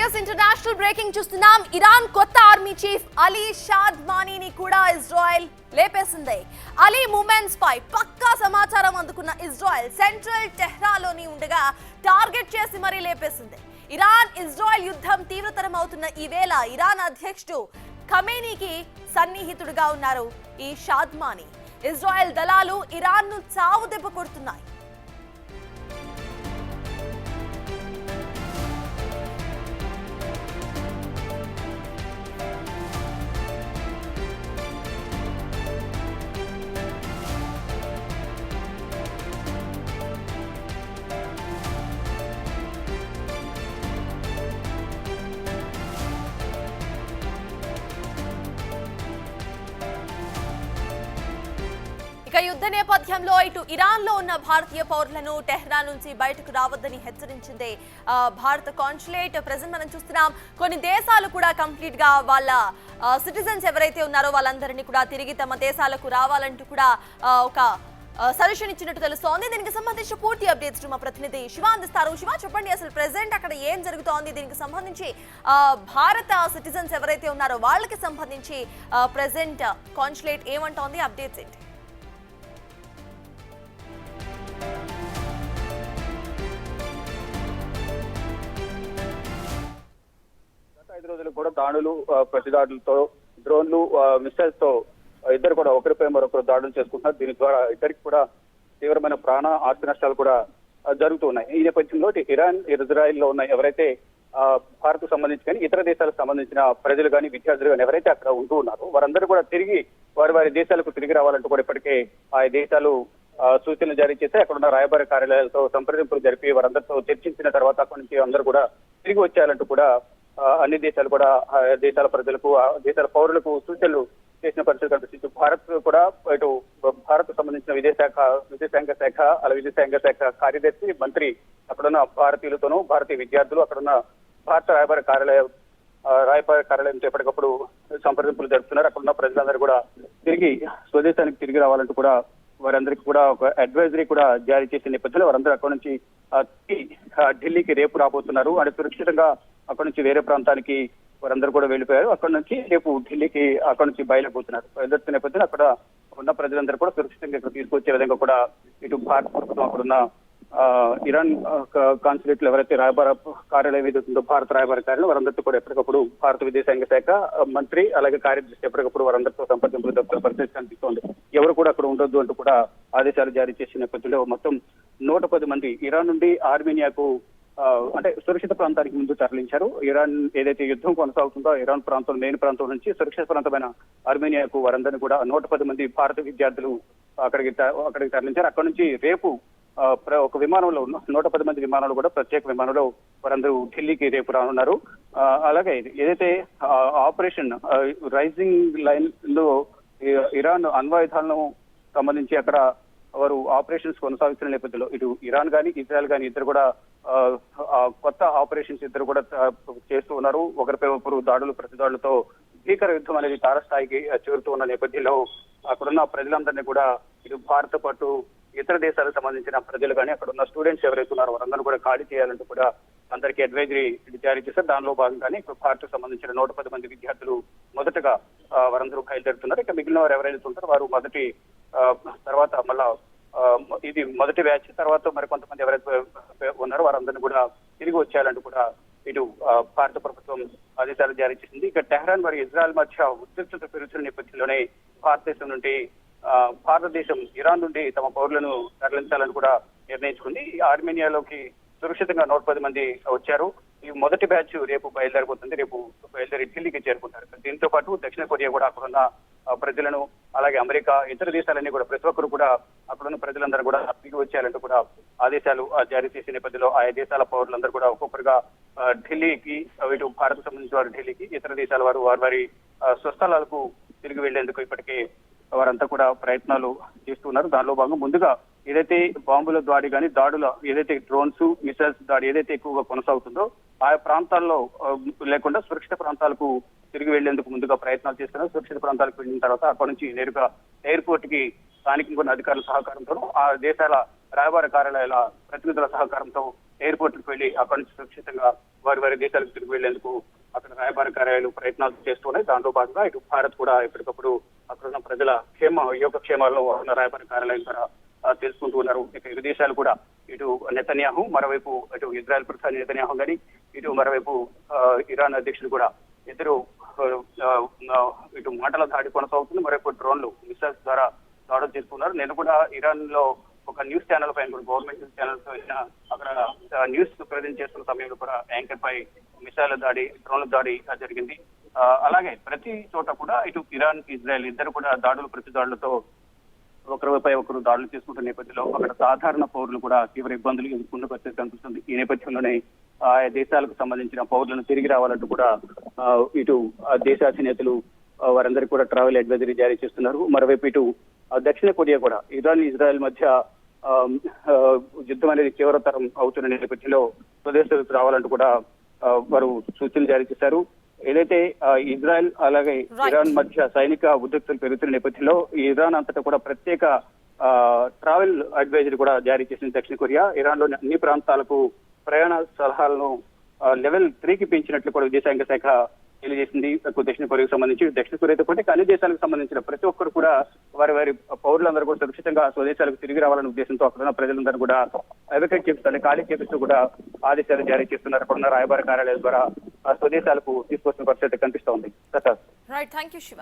Viewers international breaking చూస్తున్నాం. Iran కొత్త army chief Ali షాద్మానీని కూడా ఇజ్రాయెల్ లేపేసింది. అలీ మూమెంట్స్ పై పక్కా సమాచారం అందుకున్న ఇజ్రాయెల్ సెంట్రల్ టెహ్రాన్లోని ఉండగా టార్గెట్ చేసి మరీ లేపేసింది. ఇరాన్ ఇజ్రాయెల్ యుద్ధం తీవ్రతరం అవుతున్న ఈ వేళ ఇరాన్ అధ్యక్షుడు ఖమేనీకి సన్నిహితుడుగా ఉన్నారు ఈ షాద్మానీ. ఇజ్రాయెల్ దళాలు ఇరాన్ను చావు దెబ్బ కొడుతున్నాయి. ఇక యుద్ధ నేపథ్యంలో ఇటు ఇరాన్ లో ఉన్న భారతీయ పౌరులను టెహ్రాన్ నుంచి బయటకు రావద్దని హెచ్చరించింది భారత కాన్సులేట్. ప్రెజెంట్ మనం చూస్తున్నాం కొన్ని దేశాలు కూడా కంప్లీట్ గా వాళ్ళ సిటిజన్స్ ఎవరైతే ఉన్నారో వాళ్ళందరినీ కూడా తిరిగి తమ దేశాలకు రావాలంటూ కూడా ఒక సజెషన్ ఇచ్చినట్టు తెలుస్తోంది. దీనికి సంబంధించి పూర్తి అప్డేట్స్ మా ప్రతినిధి శివ అందిస్తారు. శివ, చెప్పండి, అసలు ప్రెసెంట్ అక్కడ ఏం జరుగుతోంది? దీనికి సంబంధించి భారత సిటిజన్స్ ఎవరైతే ఉన్నారో వాళ్ళకి సంబంధించి ప్రెసెంట్ కాన్సులేట్ ఏమంటోంది? అప్డేట్స్ ఏంటి? గత 5 రోజులు కూడా దాడులు, ప్రతిదాడులతో, డ్రోన్లు, మిసైల్స్ తో ఇద్దరు కూడా ఒకరిపై మరొకరు దాడులు చేసుకుంటున్నారు. దీని ద్వారా ఇద్దరికి కూడా తీవ్రమైన ప్రాణ ఆస్తి నష్టాలు కూడా జరుగుతూ ఉన్నాయి. ఈ నేపథ్యంలో ఇరాన్, ఇజ్రాయెల్ లో ఉన్న ఎవరైతే భారత్ సంబంధించి కానీ ఇతర దేశాలకు సంబంధించిన ప్రజలు కానీ విద్యార్థులు కానీ ఎవరైతే అక్కడ ఉంటూ ఉన్నారో వారందరూ కూడా తిరిగి వారి దేశాలకు తిరిగి రావాలంటూ కూడా ఇప్పటికే ఆ దేశాలు సూచనలు జారీ చేస్తే అక్కడ ఉన్న రాయబార కార్యాలయాలతో సంప్రదింపులు జరిపి వారందరితో చర్చించిన తర్వాత అక్కడి నుంచి అందరూ కూడా తిరిగి వచ్చేయాలంటూ కూడా అన్ని దేశాలు కూడా దేశాల ప్రజలకు, దేశాల పౌరులకు సూచనలు చేసిన పరిస్థితి కనిపిస్తుంది. భారత్ కూడా ఇటు భారత్ సంబంధించిన విదేశాంగ శాఖ అలాగే విదేశాంగ శాఖ కార్యదర్శి, మంత్రి అక్కడున్న భారతీయులతోనూ, భారతీయ విద్యార్థులు, అక్కడున్న భారత రాయబార కార్యాలయంతో ఎప్పటికప్పుడు సంప్రదింపులు జరుపుతున్నారు. అక్కడున్న ప్రజలందరూ కూడా తిరిగి స్వదేశానికి తిరిగి రావాలంటూ కూడా వారందరికీ కూడా ఒక అడ్వైజరీ కూడా జారీ చేసిన నేపథ్యంలో వారందరూ అక్కడి నుంచి ఢిల్లీకి రేపు రాబోతున్నారు. అంటే సురక్షితంగా అక్కడి నుంచి వేరే ప్రాంతానికి వారందరూ కూడా వెళ్ళిపోయారు. అక్కడి నుంచి రేపు ఢిల్లీకి అక్కడి నుంచి బయలుపోతున్నారు. బయలుదేరుతున్న నేపథ్యంలో అక్కడ ఉన్న ప్రజలందరూ కూడా సురక్షితంగా ఇక్కడ తీసుకొచ్చే విధంగా కూడా ఇటు భారత ప్రభుత్వం అక్కడున్న ఇరాన్ కాన్సులేట్లు ఎవరైతే రాయబార కార్యాలయం ఏదైతుందో భారత రాయబార కార్యాలయం వారందరితో కూడా ఎప్పటికప్పుడు భారత విదేశాంగ శాఖ మంత్రి అలాగే కార్యదర్శి ఎప్పటికప్పుడు వారందరితో సంప్రదింపులు జరుపుతున్న పరిస్థితి కనిపిస్తోంది. ఎవరు కూడా అక్కడ ఉండొద్దు అంటూ కూడా ఆదేశాలు జారీ చేసిన నేపథ్యంలో మొత్తం 110 మంది ఇరాన్ నుండి ఆర్మేనియాకు అంటే సురక్షిత ప్రాంతానికి ముందు తరలించారు. ఇరాన్ ఏదైతే యుద్ధం కొనసాగుతుందో ఇరాన్ ప్రాంతం మెయిన్ ప్రాంతం నుంచి సురక్షిత ప్రాంతమైన ఆర్మేనియాకు వారందరినీ కూడా 110 మంది భారత విద్యార్థులు అక్కడికి తరలించారు. అక్కడ నుంచి రేపు ఒక విమానంలో 110 మంది విమానాలు కూడా ప్రత్యేక విమానంలో వారందరూ ఢిల్లీకి రేపు రానున్నారు. అలాగే ఏదైతే ఆపరేషన్ రైజింగ్ లైన్ లో ఇరాన్ అణ్వాయుధాలను సంబంధించి అక్కడ వారు ఆపరేషన్స్ కొనసాగుతున్న నేపథ్యంలో ఇటు ఇరాన్ కానీ ఇజ్రాయెల్ కానీ ఇద్దరు కూడా కొత్త ఆపరేషన్స్ ఇద్దరు కూడా చేస్తూ ఉన్నారు. ఒకరిపై ఒకరు దాడులు, ప్రతిదాడులతో భీకర యుద్ధం అనేది తారస్థాయికి చేరుతూ ఉన్న నేపథ్యంలో అక్కడున్న ప్రజలందరినీ కూడా ఇటు భారత్ పాటు ఇతర దేశాలకు సంబంధించిన ప్రజలు కానీ అక్కడ ఉన్న స్టూడెంట్స్ ఎవరైతే ఉన్నారో వారందరూ కూడా ఖాళీ చేయాలంటూ కూడా అందరికీ అడ్వైజరీ జారీ చేశారు. దానిలో భాగంగానే ఇప్పుడు భారత్ సంబంధించిన 110 మంది విద్యార్థులు మొదటగా వారందరూ బయలుదేరుతున్నారు. ఇక మిగిలిన వారు ఎవరైతే ఉంటారో వారు మొదటి తర్వాత మళ్ళా ఇది మొదటి బ్యాచ్ తర్వాత మరి కొంతమంది ఎవరైతే ఉన్నారో వారందరినీ కూడా తిరిగి వచ్చేయాలంటూ కూడా ఇటు భారత ప్రభుత్వం ఆదేశాలు జారీ చేసింది. ఇక టెహ్రాన్ మరియు ఇజ్రాయెల్ మధ్య ఉద్రిక్తత పెరుగుతున్న నేపథ్యంలోనే భారతదేశం నుండి భారతదేశం ఇరాన్ నుండి తమ పౌరులను తరలించాలని కూడా నిర్ణయించుకుంది. ఆర్మేనియాలోకి సురక్షితంగా 110 మంది వచ్చారు. ఈ మొదటి బ్యాచ్ రేపు బయలుదేరిపోతుంది. రేపు బయలుదేరి ఢిల్లీకి చేరుకుంటారు. దీంతో పాటు దక్షిణ కొరియా కూడా అక్కడున్న ప్రజలను అలాగే అమెరికా ఇతర దేశాలన్నీ కూడా ప్రతి ఒక్కరు కూడా అక్కడున్న ప్రజలందరూ కూడా తిరిగి వచ్చేయాలంటూ కూడా ఆదేశాలు జారీ చేసే నేపథ్యంలో ఆయా దేశాల పౌరులందరూ కూడా ఒక్కొక్కరుగా ఢిల్లీకి, ఇటు భారత్ సంబంధించిన వారు ఢిల్లీకి, ఇతర దేశాల వారు వారి స్వస్థలాలకు తిరిగి వెళ్లేందుకు ఇప్పటికే వారంతా కూడా ప్రయత్నాలు చేస్తున్నారు. దానిలో భాగంగా ముందుగా ఏదైతే బాంబుల దాడి కానీ దాడుల ఏదైతే డ్రోన్స్, మిసైల్స్ దాడి ఏదైతే ఎక్కువగా కొనసాగుతుందో ఆయా ప్రాంతాల్లో లేకుండా సురక్షిత ప్రాంతాలకు తిరిగి వెళ్లేందుకు ముందుగా ప్రయత్నాలు చేస్తున్నారు. సురక్షిత ప్రాంతాలకు వెళ్ళిన తర్వాత అక్కడి నుంచి నేరుగా ఎయిర్పోర్ట్ కి స్థానికంగా ఉన్న అధికారుల సహకారంతో ఆ దేశాల రాయబార కార్యాలయాల ప్రతినిధుల సహకారంతో ఎయిర్పోర్ట్ కు వెళ్లి అక్కడి నుంచి సురక్షితంగా వారి దేశాలకు తిరిగి వెళ్లేందుకు అక్కడ రాయబార కార్యాలయాలు ప్రయత్నాలు చేస్తున్నాయి. దాంతో పాటుగా ఇటు భారత్ కూడా ఎప్పటికప్పుడు అక్కడ ఉన్న ప్రజల యోగక్షేమాలను ఉన్న రాయబార కార్యాలయం ద్వారా తెలుసుకుంటూ ఉన్నారు. ఇక ఇరు దేశాలు కూడా ఇటు నెతన్యాహు మరోవైపు ఇటు ఇజ్రాయెల్ ప్రధాని నెతన్యాహు గాని ఇటు మరోవైపు ఇరాన్ అధ్యక్షుడు కూడా ఇద్దరు ఇటు మాటల దాడి కొనసాగుతుంది. మరోవైపు డ్రోన్లు మిసైల్స్ ద్వారా దాడులు చేసుకున్నారు. నేను కూడా ఇరాన్ లో ఒక న్యూస్ ఛానల్ పైన కూడా గవర్నమెంట్ న్యూస్ ఛానల్స్ అక్కడ న్యూస్ ప్రజెంట్ చేస్తున్న సమయంలో కూడా యాంకర్ పై మిసైల్ దాడి డ్రోన్ల దాడి జరిగింది. అలాగే ప్రతి చోట కూడా ఇటు ఇరాన్ ఇజ్రాయెల్ ఇద్దరు కూడా ప్రతి దాడులతో ఒకరిపై ఒకరు దాడులు చేసుకుంటున్న నేపథ్యంలో అక్కడ సాధారణ పౌరులు కూడా తీవ్ర ఇబ్బందులు ఎదుర్కొన్న పరిస్థితి కనిపిస్తుంది. ఈ నేపథ్యంలోనే ఆయా దేశాలకు సంబంధించిన పౌరులను తిరిగి రావాలంటూ కూడా ఇటు దేశాధినేతలు వారందరికీ కూడా ట్రావెల్ అడ్వైజరీ జారీ చేస్తున్నారు. మరోవైపు ఇటు దక్షిణ కొరియా కూడా ఇరాన్ ఇజ్రాయెల్ మధ్య యుద్ధం అనేది తీవ్రతరం అవుతున్న నేపథ్యంలో స్వదేశాలకు రావాలంటూ కూడా వారు సూచనలు జారీ చేశారు. ఏదైతే ఇజ్రాయెల్ అలాగే ఇరాన్ మధ్య సైనిక ఉద్రిక్తలు పెరుగుతున్న నేపథ్యంలో ఇరాన్ అంతటా కూడా ప్రత్యేక ట్రావెల్ అడ్వైజరీ కూడా జారీ చేసింది దక్షిణ కొరియా. ఇరాన్ లోని అన్ని ప్రాంతాలకు ప్రయాణ సలహాలను లెవెల్ 3కి పెంచినట్లు కూడా విదేశాంగ శాఖ తెలియజేసింది. దక్షిణ కొరియాకు సంబంధించి దక్షిణ కొరియాతో పాటు అన్ని దేశాలకు సంబంధించిన ప్రతి ఒక్కరు కూడా వారి పౌరులందరూ కూడా సురక్షితంగా స్వదేశాలకు తిరిగి రావాలనే ఉద్దేశంతో అక్కడున్న ప్రజలందరూ కూడా ఎవాక్యుయేట్ చేపిస్తారు, ఖాళీ చేపిస్తూ కూడా ఆదేశాలు జారీ చేస్తున్నారు. అక్కడున్న రాయబార కార్యాలయాల ద్వారా స్వదేశాలకు తీసుకొస్తున్న పరిస్థితి కనిపిస్తోంది. Right, thank you Shiva.